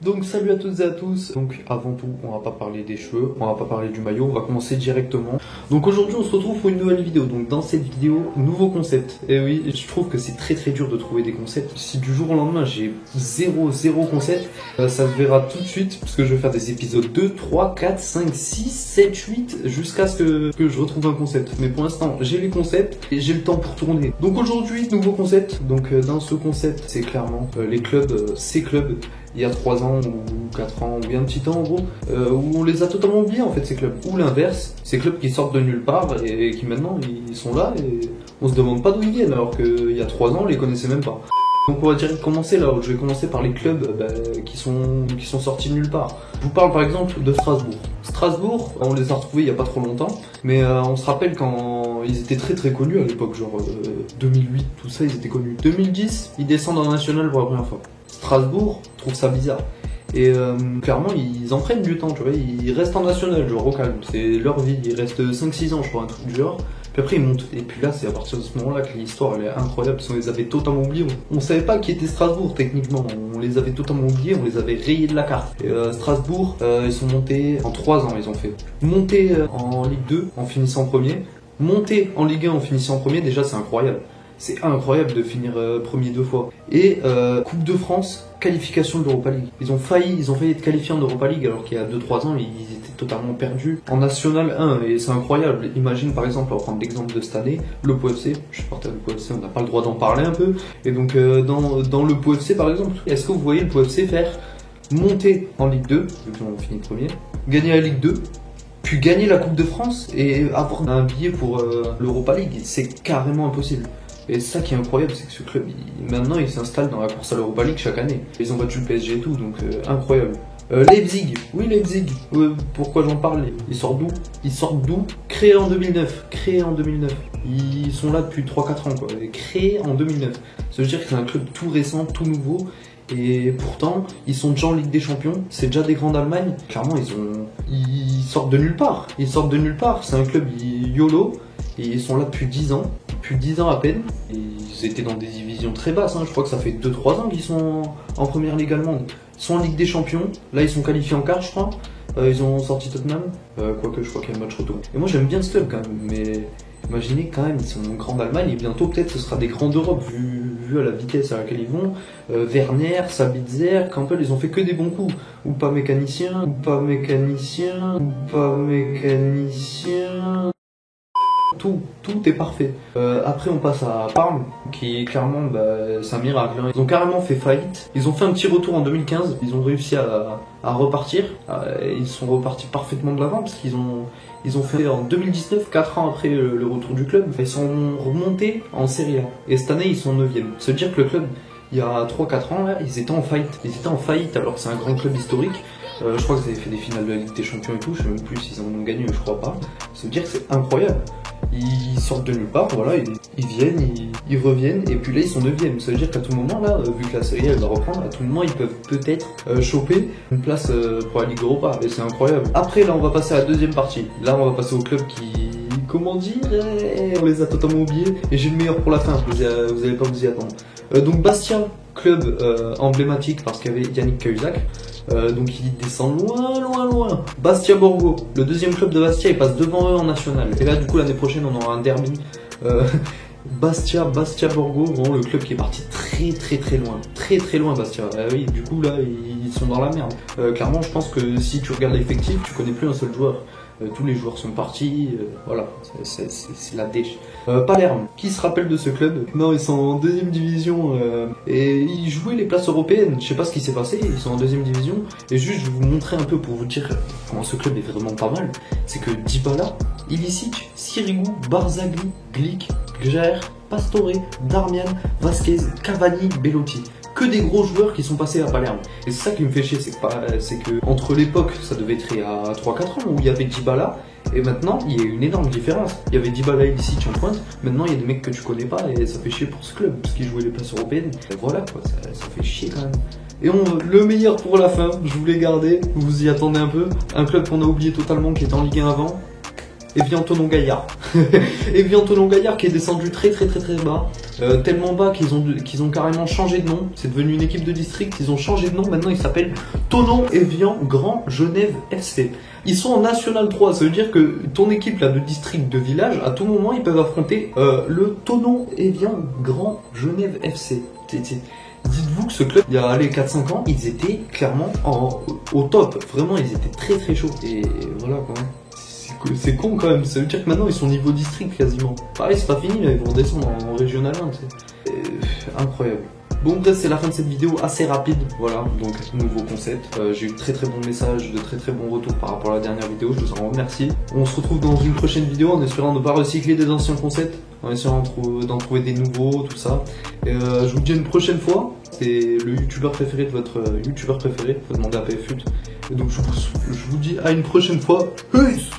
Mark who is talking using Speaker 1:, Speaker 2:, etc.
Speaker 1: Donc salut à toutes et à tous. Donc avant tout, on va pas parler des cheveux, on va pas parler du maillot, on va commencer directement. Donc aujourd'hui on se retrouve pour une nouvelle vidéo. Donc dans cette vidéo, nouveau concept. Et oui, je trouve que c'est très dur de trouver des concepts. Si du jour au lendemain j'ai zéro concept, ça se verra tout de suite. Parce que je vais faire des épisodes 2, 3, 4, 5, 6, 7, 8 jusqu'à ce que je retrouve un concept. Mais pour l'instant j'ai les concepts et j'ai le temps pour tourner. Donc aujourd'hui, nouveau concept. Donc dans ce concept, c'est clairement les clubs, ces clubs. Il y a 3 ans ou 4 ans ou bien un petit temps en gros, où on les a totalement oubliés en fait ces clubs. Ou l'inverse, ces clubs qui sortent de nulle part et qui maintenant ils sont là et on se demande pas d'où ils viennent alors qu'il y a 3 ans on les connaissait même pas. Donc on va direct commencer là, je vais commencer par les clubs qui sont sortis de nulle part. Je vous parle par exemple de Strasbourg. Strasbourg, on les a retrouvés il y a pas trop longtemps, mais on se rappelle quand ils étaient très connus à l'époque, genre 2008, tout ça ils étaient connus. 2010, ils descendent en national pour la première fois. Strasbourg trouve ça bizarre. Et clairement, ils en prennent du temps, tu vois, ils restent en national, genre au calme, c'est leur vie, ils restent 5-6 ans, je crois, un truc du genre. Puis après, ils montent. Et puis là, c'est à partir de ce moment-là que l'histoire, elle est incroyable, parce qu'on les avait totalement oubliés. On savait pas qui était Strasbourg, techniquement. On les avait totalement oubliés, on les avait rayés de la carte. Et Strasbourg, ils sont montés en 3 ans, ils ont fait. Monter en Ligue 2, en finissant premier. Monter en Ligue 1, en finissant premier, déjà, c'est incroyable. C'est incroyable de finir premier 2 fois. Et Coupe de France, qualification de l'Europa League. Ils ont failli être qualifiés en Europa League alors qu'il y a 2-3 ans, ils étaient totalement perdus en National 1 et c'est incroyable. Imagine par exemple, on va prendre l'exemple de cette année, le POFC. Je suis supporter du POFC, on n'a pas le droit d'en parler un peu. Et donc dans le POFC par exemple, est-ce que vous voyez le POFC faire monter en Ligue 2, vu qu'on finit premier, gagner la Ligue 2, puis gagner la Coupe de France et avoir un billet pour l'Europa League? C'est carrément impossible. Et ça qui est incroyable, c'est que ce club, maintenant, il s'installe dans la course à l'Europa League chaque année. Ils ont battu le PSG et tout, donc incroyable. Leipzig, oui Leipzig, pourquoi j'en parle? Ils sortent d'où? Créé en 2009, Ils sont là depuis 3-4 ans, quoi. Créé en 2009. Ça veut dire que c'est un club tout récent, tout nouveau. Et pourtant, ils sont déjà en Ligue des Champions, c'est déjà des grands d'Allemagne. Clairement, ils sortent de nulle part. C'est un club YOLO. Et ils sont là depuis 10 ans. Depuis 10 ans à peine. Ils étaient dans des divisions très basses. Je crois que ça fait 2-3 ans qu'ils sont en première ligue allemande. Ils sont en Ligue des Champions. Là, ils sont qualifiés en quart, je crois. Ils ont sorti Tottenham. Quoique, je crois qu'il y a un match retour. Et moi, j'aime bien ce club quand même. Mais imaginez quand même, ils sont grands d'Allemagne. Et bientôt, peut-être, ce sera des grands d'Europe. Vu à la vitesse à laquelle ils vont. Werner, Sabitzer, Campbell, ils ont fait que des bons coups. Ou pas mécanicien. Tout est parfait. Après on passe à Parme, qui clairement c'est un miracle. Ils ont carrément fait faillite. Ils ont fait un petit retour en 2015. Ils ont réussi à repartir. Ils sont repartis parfaitement de l'avant parce qu'ils ont fait en 2019, 4 ans après le retour du club, ils sont remontés en Serie A. Et cette année ils sont 9e. Ça veut dire que le club, il y a 3-4 ans là, ils étaient en faillite alors que c'est un grand club historique. Je crois qu'ils avaient fait des finales de la Ligue des Champions et tout, je sais même plus s'ils en ont gagné, je crois pas. Ça veut dire que c'est incroyable. Ils sortent de nulle part, voilà, ils viennent, ils reviennent, et puis là ils sont 9e. Ça veut dire qu'à tout moment, là, vu que la série elle va reprendre, à tout moment ils peuvent peut-être choper une place pour la Ligue Europa, et c'est incroyable. Après là on va passer à la deuxième partie. Là on va passer au club qui, comment dire, on les a totalement oubliés, et j'ai le meilleur pour la fin, vous allez pas vous y attendre. Donc Bastia, club emblématique parce qu'il y avait Yannick Cahuzac. Donc ils descendent loin. Bastia Borgo, le deuxième club de Bastia, il passe devant eux en national. Et là du coup l'année prochaine on aura un derby. Bastia Borgo, vraiment le club qui est parti très loin Bastia. Oui, du coup là ils sont dans la merde. Clairement je pense que si tu regardes l'effectif, tu connais plus un seul joueur. Tous les joueurs sont partis, voilà, c'est la dèche. Palerme, qui se rappelle de ce club? Non, ils sont en 2e division et ils jouaient les places européennes. Je sais pas ce qui s'est passé, ils sont en 2e division. Et juste, je vais vous montrer un peu pour vous dire comment ce club est vraiment pas mal. C'est que Dybala, Ilicic, Sirigu, Barzagli, Glick, Gjer, Pastore, Darmian, Vasquez, Cavani, Belotti. Que des gros joueurs qui sont passés à Palerme. Et c'est ça qui me fait chier, c'est que entre l'époque, ça devait être il y a 3-4 ans, où il y avait Dybala, et maintenant, il y a une énorme différence. Il y avait Dybala et Ilicic en pointe, maintenant il y a des mecs que tu connais pas, et ça fait chier pour ce club, parce qu'ils jouaient les places européennes. Et voilà, quoi, ça fait chier quand même. Et le meilleur pour la fin, je voulais garder, vous y attendez un peu, un club qu'on a oublié totalement, qui était en Ligue 1 avant, Evian Tonon Gaillard. Evian Tonon Gaillard qui est descendu très bas. Tellement bas qu'ils ont carrément changé de nom. C'est devenu une équipe de district, ils ont changé de nom. Maintenant ils s'appellent Tonon Evian Grand Genève FC. Ils sont en National 3, ça veut dire que ton équipe là de district, de village, à tout moment ils peuvent affronter le Tonon Evian Grand Genève FC. Dites-vous que ce club, il y a 4-5 ans, ils étaient clairement au top. Vraiment, ils étaient très chauds. Et voilà quoi. C'est con quand même, ça veut dire que maintenant ils sont niveau district quasiment. Pareil, c'est pas fini, là, ils vont descendre en régional 1, tu sais. Incroyable. Bon bref, c'est la fin de cette vidéo assez rapide, voilà, donc nouveau concept. J'ai eu très bons messages, de très bons retours par rapport à la dernière vidéo, je vous en remercie. On se retrouve dans une prochaine vidéo en espérant ne pas recycler des anciens concepts, en essayant d'en trouver des nouveaux, tout ça. Et je vous dis à une prochaine fois, c'est le youtubeur préféré de votre youtubeur préféré, faut demander à PFUT. Et donc je vous dis à une prochaine fois, peace.